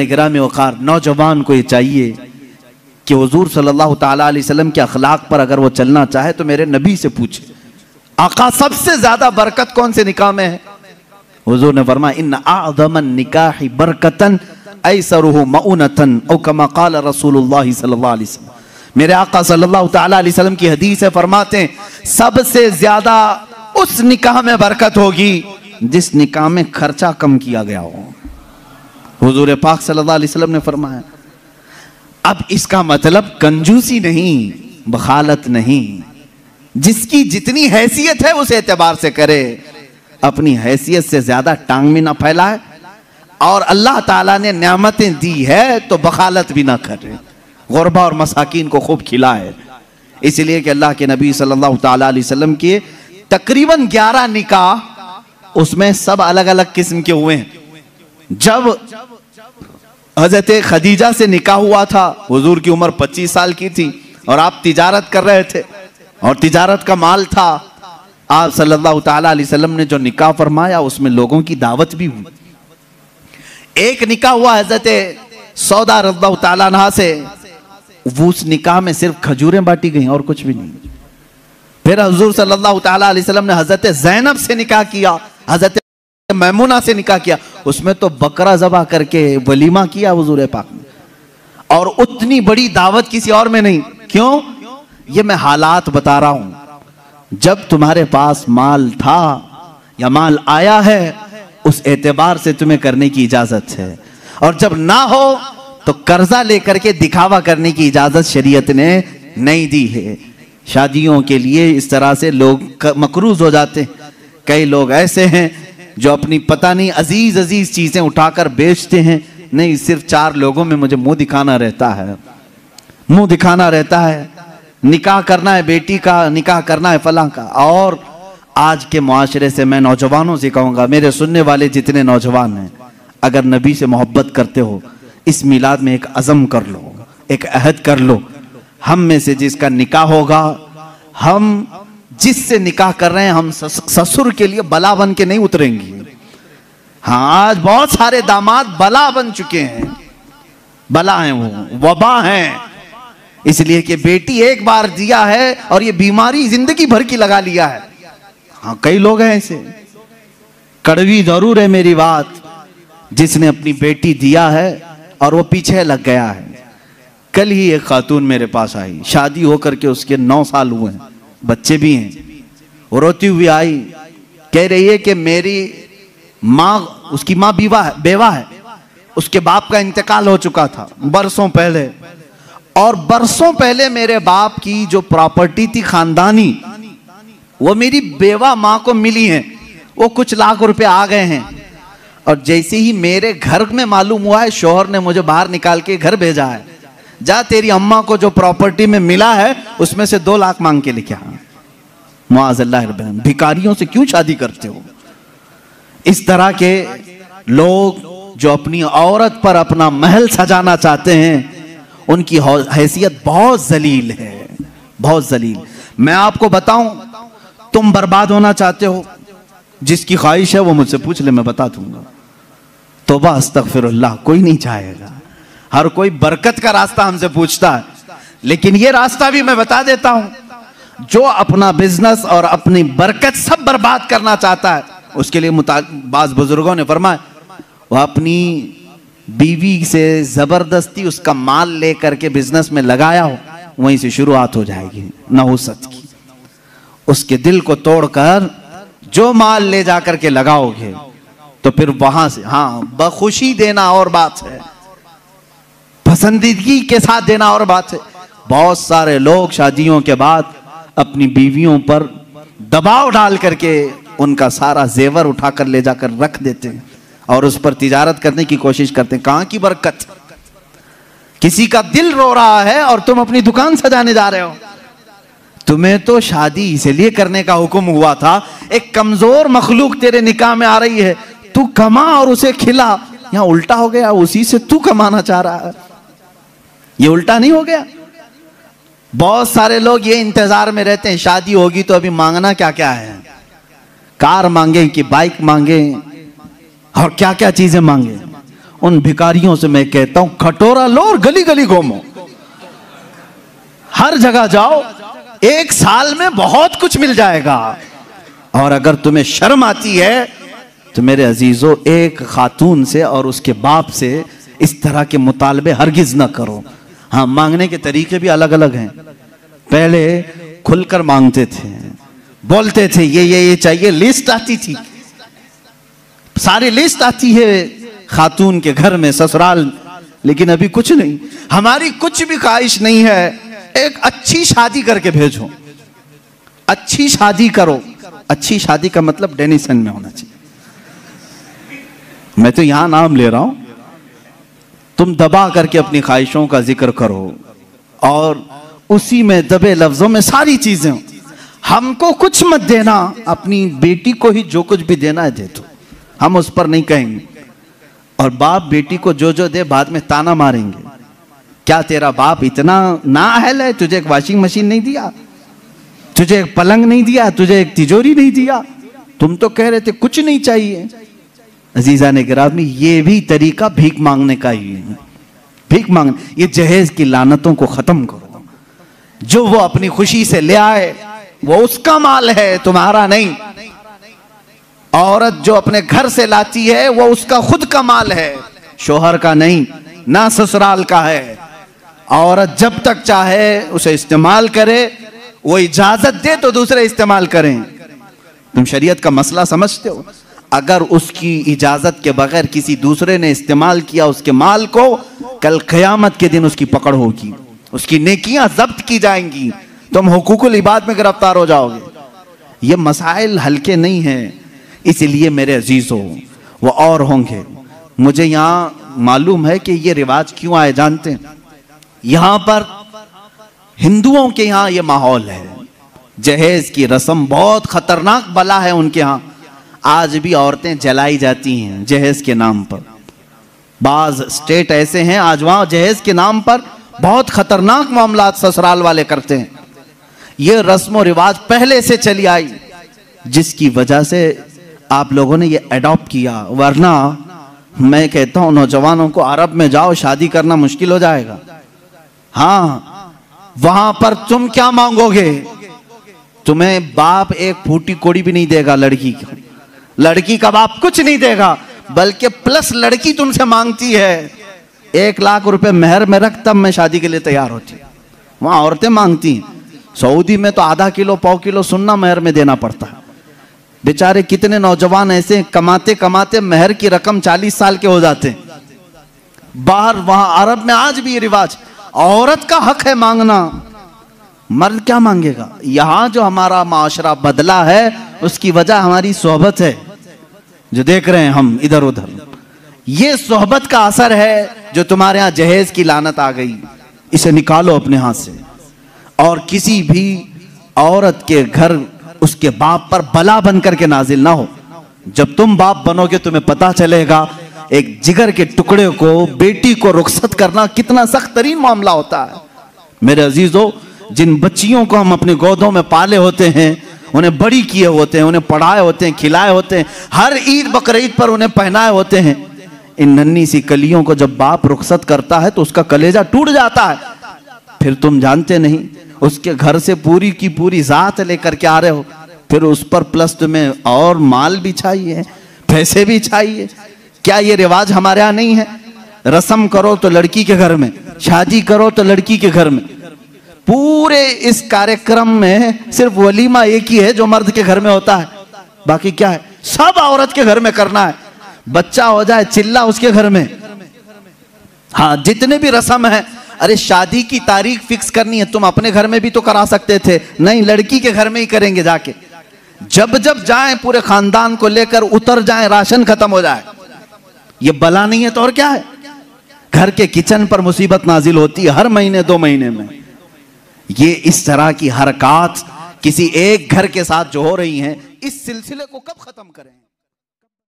गिरामी वक़ार, नौजवान को ये चाहिए कि हुजूर सल्लल्लाहु ताला अलैहि वसल्लम के अखलाक पर अगर वो चलना चाहे तो मेरे नबी से पूछे, आका सबसे ज्यादा बरकत कौन से निकाह में है? हुजूर ने फरमाया, इन्न अअज़मन निकाहि बरकतन ऐसरुहु मऊनतन औ कमा क़ाल रसूलुल्लाह सल्लल्लाहु अलैहि वसल्लम। मेरे आका सल्लल्लाहु ताला अलैहि वसल्लम की हदीस है, फरमाते हैं सबसे ज्यादा उस निकाह में बरकत होगी जिस निकाह में खर्चा कम किया गया हो। हुजूर पाक सल्लल्लाहु अलैहि वसल्लम ने फरमाया। अब इसका मतलब कंजूसी नहीं, बखालत नहीं, जिसकी जितनी हैसियत है उस एतबार से करे, अपनी हैसियत से ज्यादा टांग भी ना फैलाए, और अल्लाह ताला ने नेमतें दी है तो बखालत भी ना करे, गुरबा और मसाकीन को खूब खिलाए। इसलिए कि अल्लाह के नबी सल्लल्लाहु ताला अलैहि वसल्लम के तकरीबन 11 निकाह, उसमें सब अलग अलग किस्म के हुए हैं। जब हजरत खदीजा से निकाह हुआ था, हुजूर की उम्र 25 साल की थी और आप तिजारत कर रहे थे और तिजारत का माल था। आप सल्लल्लाहु ताला अलैहि वसल्लम ने जो निकाह फरमाया उसमें लोगों की दावत भी हुई। एक निकाह हुआ हजरत सौदा रज़ियल्लाहु ताला अन्हा से, वो उस निकाह में सिर्फ खजूरें बांटी गई और कुछ भी नहीं। फिर हुजूर सल्लल्लाहु ताला अलैहि वसल्लम ने हजरत ज़ैनब से निकाह किया, हजरत मैमुना से निकाह किया, उसमें तो बकरा ज़बह करके वलीमा किया हुजूर पाक ने, और उतनी बड़ी दावत किसी और में नहीं। क्यों? ये मैं हालात बता रहा हूं। जब तुम्हारे पास माल था या माल आया है उस एतबार से तुम्हें करने की इजाजत है, और जब ना हो तो कर्जा लेकर के दिखावा करने की इजाजत शरीयत ने नहीं दी है। शादियों के लिए इस तरह से लोग मकरूज हो जाते हैं। कई लोग ऐसे हैं जो अपनी पता नहीं अजीज अजीज चीजें उठाकर बेचते हैं, नहीं सिर्फ 4 लोगों में मुझे मुंह दिखाना रहता है, मुंह दिखाना रहता है, निकाह करना है बेटी का, निकाह करना है फलां का। और आज के मुआशरे से मैं नौजवानों से कहूंगा, मेरे सुनने वाले जितने नौजवान हैं, अगर नबी से मोहब्बत करते हो इस मिलाद में एक अज़म कर लो, एक अहद कर लो, हम में से जिसका निकाह होगा, हम जिससे निकाह कर रहे हैं, हम ससुर के लिए बला बन के नहीं उतरेंगे। हाँ, आज बहुत सारे दामाद बला बन चुके हैं, बला हैं, वो वबा हैं, इसलिए कि बेटी एक बार दिया है और ये बीमारी जिंदगी भर की लगा लिया है। हाँ, कई लोग हैं ऐसे, कड़वी जरूर है मेरी बात, जिसने अपनी बेटी दिया है और वो पीछे लग गया है। कल ही एक खातून मेरे पास आई, शादी होकर के उसके 9 साल हुए हैं, बच्चे भी हैं। वो रोती हुई आई, कह रही है कि मेरी माँ, उसकी माँ बेवा है, उसके बाप का इंतकाल हो चुका था बरसों पहले, और बरसों पहले मेरे बाप की जो प्रॉपर्टी थी खानदानी, वो मेरी बेवा माँ को मिली है, वो कुछ लाख रुपए आ गए हैं। और जैसे ही मेरे घर में मालूम हुआ है, शौहर ने मुझे बाहर निकाल के घर भेजा है, जा तेरी अम्मा को जो प्रॉपर्टी में मिला है उसमें से 2 लाख मांग के लेके आ। मुआज़ल्लाह, भिखारियों से क्यों शादी करते हो? इस तरह के लोग जो अपनी औरत पर अपना महल सजाना चाहते हैं, उनकी हैसियत बहुत जलील है, बहुत जलील। मैं आपको बताऊं, तुम बर्बाद होना चाहते हो, जिसकी ख्वाहिश है वो मुझसे पूछ ले, मैं बता दूंगा। तौबा अस्तगफिरुल्लाह, कोई नहीं चाहेगा, हर कोई बरकत का रास्ता हमसे पूछता है, लेकिन ये रास्ता भी मैं बता देता हूं, जो अपना बिजनेस और अपनी बरकत सब बर्बाद करना चाहता है, उसके लिए बाज़ बुजुर्गों ने फरमाया, वह अपनी बीवी से जबरदस्ती उसका माल लेकर के बिजनेस में लगाया हो, वहीं से शुरुआत हो जाएगी नहुसत की। उसके दिल को तोड़कर जो माल ले जाकर के लगाओगे तो फिर वहां से, हाँ, बखुशी देना और बात है, पसंदीदगी के साथ देना और बात है। बहुत सारे लोग शादियों के बाद अपनी बीवियों पर दबाव डाल करके उनका सारा जेवर उठाकर ले जाकर रख देते हैं और उस पर तिजारत करने की कोशिश करते हैं। कहां की बरकत? किसी का दिल रो रहा है और तुम अपनी दुकान सजाने जा रहे हो। तुम्हें तो शादी इसलिए करने का हुक्म हुआ था, एक कमजोर मखलूक तेरे निकाह में आ रही है, तू कमा और उसे खिला। यहां उल्टा हो गया, उसी से तू कमाना चाह रहा है। ये उल्टा नहीं हो गया? बहुत सारे लोग ये इंतजार में रहते हैं शादी होगी तो अभी मांगना क्या क्या है, कार मांगे कि बाइक मांगे और क्या क्या चीजें मांगे। उन भिखारियों से मैं कहता हूं कटोरा लो और गली गली घूमो, हर जगह जाओ, 1 साल में बहुत कुछ मिल जाएगा। और अगर तुम्हें शर्म आती है तो मेरे अजीजों, एक खातून से और उसके बाप से इस तरह के मुतालबे हरगिज ना करो। हाँ, मांगने के तरीके भी अलग अलग हैं। पहले खुलकर मांगते थे, बोलते थे ये चाहिए, लिस्ट आती थी, सारी लिस्ट आती है खातून के घर में, ससुराल। लेकिन अभी कुछ नहीं, हमारी कुछ भी ख्वाहिश नहीं है, एक अच्छी शादी करके भेजो, अच्छी शादी करो। अच्छी शादी का मतलब डेनिसन में होना चाहिए। मैं तो यहां नाम ले रहा हूं, तुम दबा करके अपनी ख्वाहिशों का जिक्र करो और उसी में दबे लफ्जों में सारी चीजें। हमको कुछ मत देना, अपनी बेटी को ही जो कुछ भी देना है दे दो, हम उस पर नहीं कहेंगे। और बाप बेटी को जो जो दे बाद में ताना मारेंगे, क्या तेरा बाप इतना नाअहल है, तुझे एक वॉशिंग मशीन नहीं दिया, तुझे एक पलंग नहीं दिया, तुझे एक तिजोरी नहीं दिया, तुम तो कह रहे थे कुछ नहीं चाहिए। अजीजा ने गिरामी, ये भी तरीका भीख मांगने का ही है। भीख मांगने, ये जहेज की लानतों को खत्म करो। जो वो अपनी खुशी से ले आए वो उसका माल है, तुम्हारा नहीं। औरत जो अपने घर से लाती है वो उसका खुद का माल है, शोहर का नहीं, ना ससुराल का है। औरत जब तक चाहे उसे इस्तेमाल करे, वो इजाजत दे तो दूसरे इस्तेमाल करें। तुम शरीयत का मसला समझते हो? अगर उसकी इजाजत के बगैर किसी दूसरे ने इस्तेमाल किया उसके माल को, कल क़यामत के दिन उसकी पकड़ होगी, उसकी नेकियां जब्त की जाएंगी, तुम हुकूकुल इबाद में गिरफ्तार हो जाओगे। ये मसाइल हल्के नहीं हैं। इसलिए मेरे अजीजों, वो और होंगे। मुझे यहाँ मालूम है कि ये रिवाज क्यों आए जानते हैं? यहाँ पर हिंदुओं के यहाँ ये माहौल है, जहेज की रस्म बहुत खतरनाक बला है उनके यहाँ। आज भी औरतें जलाई जाती हैं जहेज के नाम पर। बाज स्टेट ऐसे हैं आज वहां जहेज के नाम पर बहुत खतरनाक मामलात ससुराल वाले करते हैं। ये रस्म और रिवाज पहले से चली आई, जिसकी वजह से आप लोगों ने ये अडॉप्ट किया। वरना मैं कहता हूं नौजवानों को, अरब में जाओ, शादी करना मुश्किल हो जाएगा। हाँ, वहां पर तुम क्या मांगोगे? तुम्हें बाप एक फूटी कोड़ी भी नहीं देगा लड़की को, लड़की का बाप कुछ नहीं देगा, बल्कि प्लस लड़की तुमसे मांगती है 1 लाख रुपए मेहर में रख, तब मैं शादी के लिए तैयार होती। वहां औरतें मांगती हैं। सऊदी में तो आधा किलो पाव किलो सुन्ना मेहर में देना पड़ता है। बेचारे कितने नौजवान ऐसे कमाते कमाते मेहर की रकम 40 साल के हो जाते हैं। बाहर वहां अरब में आज भी ये रिवाज, औरत का हक है मांगना, मर्द क्या मांगेगा? यहां जो हमारा माशरा बदला है उसकी वजह हमारी सोहबत है, जो देख रहे हैं हम इधर उधर। ये सोहबत का असर है जो तुम्हारे यहां जहेज की लानत आ गई। इसे निकालो अपने हाथ से। और किसी भी औरत के घर उसके बाप पर बला बन करके नाजिल ना हो। जब तुम बाप बनोगे तुम्हें पता चलेगा एक जिगर के टुकड़े को, बेटी को रुखसत करना कितना सख्त तरीन मामला होता है। मेरे अजीजों, जिन बच्चियों को हम अपने गोदों में पाले होते हैं, उन्हें बड़ी किए होते हैं, उन्हें पढ़ाए होते हैं, खिलाए होते हैं, हर ईद बकरीद पर उन्हें पहनाए होते हैं, इन नन्ही सी कलियों को जब बाप रुखसत करता है तो उसका कलेजा टूट जाता है। फिर तुम जानते नहीं, उसके घर से पूरी की पूरी जात लेकर के आ रहे हो, फिर उस पर प्लस तुम्हें और माल भी चाहिए, पैसे भी चाहिए। क्या ये रिवाज हमारे यहाँ नहीं है? रस्म करो तो लड़की के घर में, शादी करो तो लड़की के घर में। पूरे इस कार्यक्रम में सिर्फ वलीमा एक ही है जो मर्द के घर में होता है, बाकी क्या है? सब औरत के घर में करना है। बच्चा हो जाए चिल्ला उसके घर में। हाँ, जितने भी रस्म है, अरे शादी की तारीख फिक्स करनी है, तुम अपने घर में भी तो करा सकते थे, नहीं लड़की के घर में ही करेंगे जाके। जब जब जाएं पूरे खानदान को लेकर उतर जाएं, राशन खत्म हो जाए। ये बला नहीं है तो और क्या है? घर के किचन पर मुसीबत नाजिल होती है हर महीने 2 महीने में। ये इस तरह की हरकत किसी एक घर के साथ जो हो रही हैं, इस सिलसिले को कब खत्म करें?